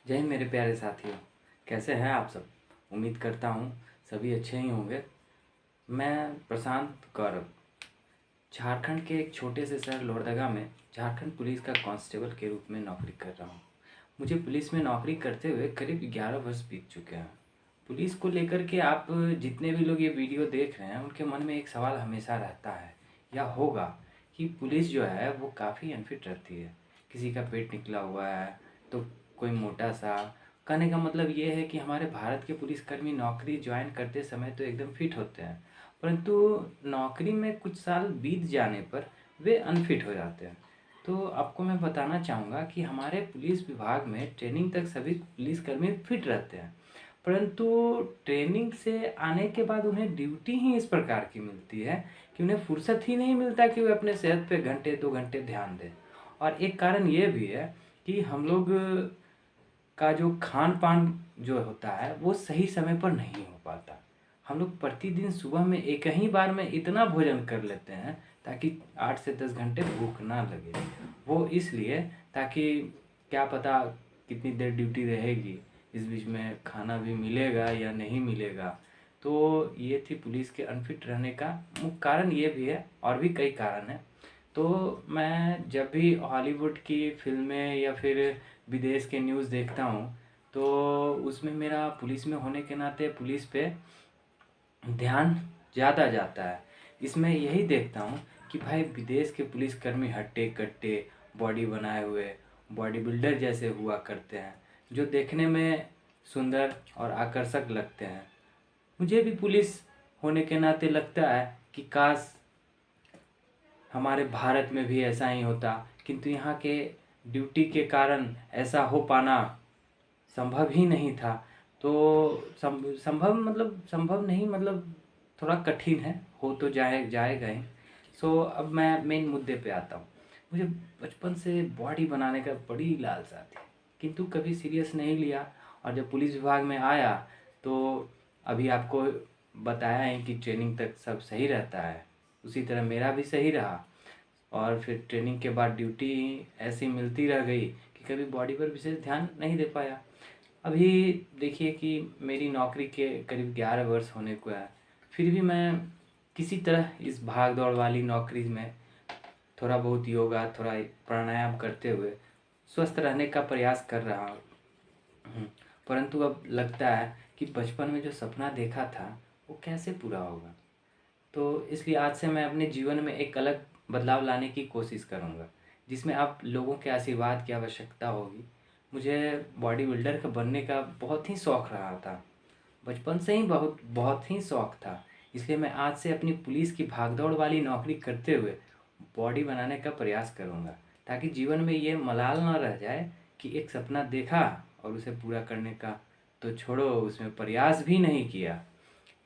जय हिंद मेरे प्यारे साथियों। कैसे हैं आप सब? उम्मीद करता हूँ सभी अच्छे ही होंगे। मैं प्रशांत गौरव झारखंड के एक छोटे से शहर लोहरदगा में झारखंड पुलिस का कांस्टेबल के रूप में नौकरी कर रहा हूँ। मुझे पुलिस में नौकरी करते हुए करीब 11 वर्ष बीत चुके हैं। पुलिस को लेकर के आप जितने भी लोग ये वीडियो देख रहे हैं उनके मन में एक सवाल हमेशा रहता है या होगा कि पुलिस जो है वो काफ़ी अनफिट रहती है। किसी का पेट निकला हुआ है तो कोई मोटा सा। कहने का मतलब ये है कि हमारे भारत के पुलिसकर्मी नौकरी ज्वाइन करते समय तो एकदम फिट होते हैं, परंतु नौकरी में कुछ साल बीत जाने पर वे अनफिट हो जाते हैं। तो आपको मैं बताना चाहूँगा कि हमारे पुलिस विभाग में ट्रेनिंग तक सभी पुलिसकर्मी फिट रहते हैं, परंतु ट्रेनिंग से आने के बाद उन्हें ड्यूटी ही इस प्रकार की मिलती है कि उन्हें फुर्सत ही नहीं मिलता कि वे अपने सेहत पे घंटे 2 घंटे ध्यान दें। और एक कारण ये भी है कि हम लोग का जो खान पान जो होता है वो सही समय पर नहीं हो पाता। हम लोग प्रतिदिन सुबह में एक ही बार में इतना भोजन कर लेते हैं ताकि 8 से 10 घंटे भूख ना लगे। वो इसलिए ताकि क्या पता कितनी देर ड्यूटी रहेगी, इस बीच में खाना भी मिलेगा या नहीं मिलेगा। तो ये थी पुलिस के अनफिट रहने का मुख्य कारण। ये भी है और भी कई कारण हैं। तो मैं जब भी हॉलीवुड की फिल्में या फिर विदेश के न्यूज़ देखता हूँ तो उसमें मेरा पुलिस में होने के नाते पुलिस पे ध्यान ज़्यादा जाता है। इसमें यही देखता हूँ कि भाई विदेश के पुलिसकर्मी हट्टे कट्टे बॉडी बनाए हुए बॉडी बिल्डर जैसे हुआ करते हैं, जो देखने में सुंदर और आकर्षक लगते हैं। मुझे भी पुलिस होने के नाते लगता है कि काश हमारे भारत में भी ऐसा ही होता, किंतु यहाँ के ड्यूटी के कारण ऐसा हो पाना संभव ही नहीं था। तो संभव मतलब संभव नहीं, मतलब थोड़ा कठिन है, हो तो जाएगा ही। सो अब मैं मेन मुद्दे पे आता हूँ। मुझे बचपन से बॉडी बनाने का बड़ी लालसा थी, किंतु कभी सीरियस नहीं लिया। और जब पुलिस विभाग में आया तो अभी आपको बताया है कि ट्रेनिंग तक सब सही रहता है, उसी तरह मेरा भी सही रहा। और फिर ट्रेनिंग के बाद ड्यूटी ऐसी मिलती रह गई कि कभी बॉडी पर विशेष ध्यान नहीं दे पाया। अभी देखिए कि मेरी नौकरी के करीब 11 वर्ष होने को है, फिर भी मैं किसी तरह इस भाग दौड़ वाली नौकरी में थोड़ा बहुत योगा थोड़ा प्राणायाम करते हुए स्वस्थ रहने का प्रयास कर रहा हूँ। परंतु अब लगता है कि बचपन में जो सपना देखा था वो कैसे पूरा होगा। तो इसलिए आज से मैं अपने जीवन में एक अलग बदलाव लाने की कोशिश करूँगा, जिसमें आप लोगों के आशीर्वाद की आवश्यकता होगी। मुझे बॉडी बिल्डर का बनने का बहुत ही शौक़ रहा था, बचपन से ही बहुत बहुत ही शौक़ था। इसलिए मैं आज से अपनी पुलिस की भागदौड़ वाली नौकरी करते हुए बॉडी बनाने का प्रयास करूँगा, ताकि जीवन में ये मलाल ना रह जाए कि एक सपना देखा और उसे पूरा करने का तो छोड़ो, उसमें प्रयास भी नहीं किया।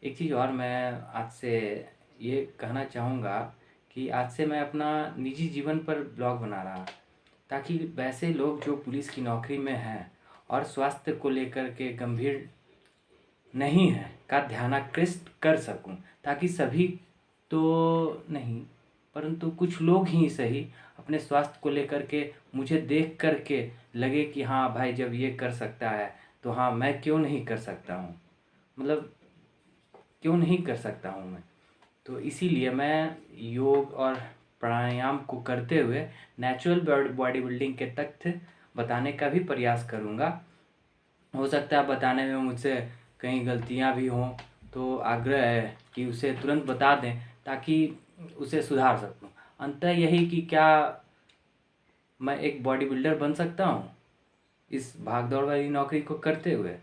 एक चीज़ और मैं आज से ये कहना चाहूँगा कि आज से मैं अपना निजी जीवन पर ब्लॉग बना रहा, ताकि वैसे लोग जो पुलिस की नौकरी में हैं और स्वास्थ्य को लेकर के गंभीर नहीं है का ध्यानाकृष्ट कर सकूं, ताकि सभी तो नहीं परंतु कुछ लोग ही सही अपने स्वास्थ्य को लेकर के मुझे देख कर के लगे कि हाँ भाई, जब ये कर सकता है तो हाँ मैं क्यों नहीं कर सकता हूँ, मतलब क्यों नहीं कर सकता हूँ मैं। तो इसीलिए मैं योग और प्राणायाम को करते हुए नेचुरल बॉडी बिल्डिंग के तथ्य बताने का भी प्रयास करूँगा। हो सकता है बताने में मुझसे कहीं गलतियाँ भी हों, तो आग्रह है कि उसे तुरंत बता दें ताकि उसे सुधार सकूं। अंततः यही कि क्या मैं एक बॉडी बिल्डर बन सकता हूं इस भाग दौड़ वाली नौकरी को करते हुए।